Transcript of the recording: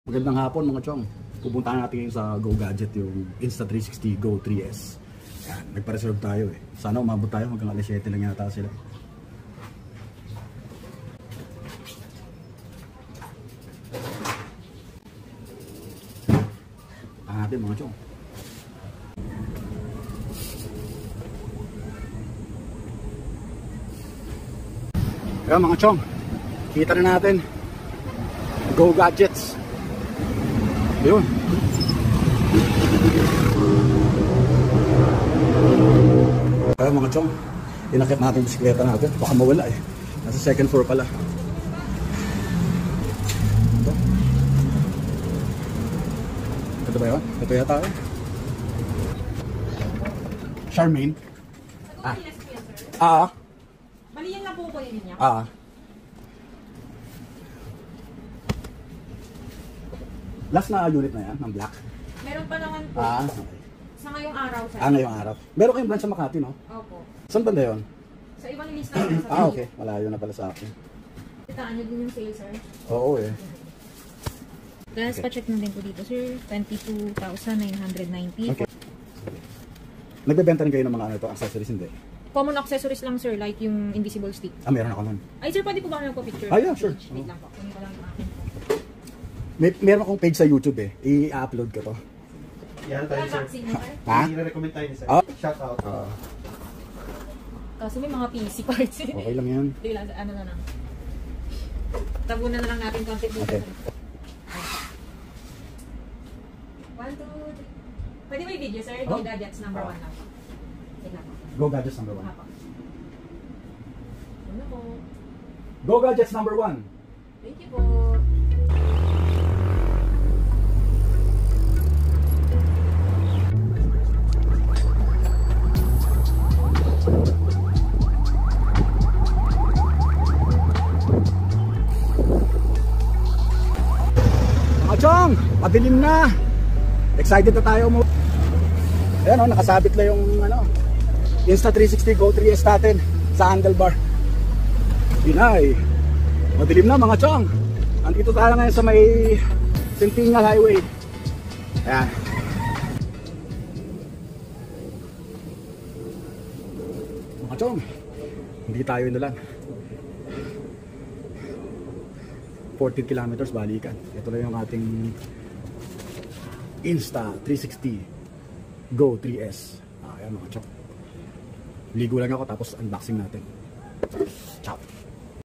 Magandang hapon mga chong. Pupuntahan natin ngayon sa Go Gadget yung Insta360 Go 3S. Yan, nagpa-reserve tayo eh. Sana umabot tayo hanggang alas 7 lang yata sila. Natin mga chong. Kaya mga chong, kita na natin Go Gadgets. Ayun. Kaya mga chong, inakit natin yung bisikleta natin. Baka mawala eh. Nasa second floor pala. Ito. Ito ba yun? Ito yata yun. Charmaine. Bali yan lang po ko yun niya. Last na unit na yan, ng black. Meron pa naman po. Okay. Sa ngayong araw. Ngayong araw. Meron kayong branch sa Makati, no? Opo. Saan banda yun? Sa ibang lista na sa Okay. Malayo na pala sa akin. Kitaan nyo din yung sales, sir. Oo eh. Last pa-check na din po dito, sir. 22,990. Okay. Nagbebenta rin kayo ng mga ano ito, accessories, hindi? Common accessories lang, sir. Like yung invisible stick. Meron ako nun. Ay, sir, pwede po ba kami magpa-picture? Yeah, sure. Wait lang po. Kunin ko lang yung akin po. Meron akong page sa YouTube eh. I-upload ko to. Yan tayo, sir. Ha? I-recommend tayo ni sir. Shout out. Kasi may mga PC parts. Okay lang yan. Hindi lang, ano na lang. Tabunan na lang natin konti dito. Okay. 1, 2, 3. Pwede may video, sir? Go Gadgets number 1 lang po. Wait lang po. Go Gadgets number 1. Apo. Ano po? Go Gadgets number 1. Thank you po. Mga chong, padilim na. Excited na tayo mo. Ayan o, nakasabit na yung ano, Insta360 Go 3S natin sa handlebar. Inay, madilim na mga chong. Andito tayo ngayon sa may Centennial Highway. Ayan. Mga chong, hindi tayo inulan. 14 kilometers balikan. Ito na yung ating Insta360 Go 3S. Ayan mga chok. Ligo lang ako tapos unboxing natin. Ciao.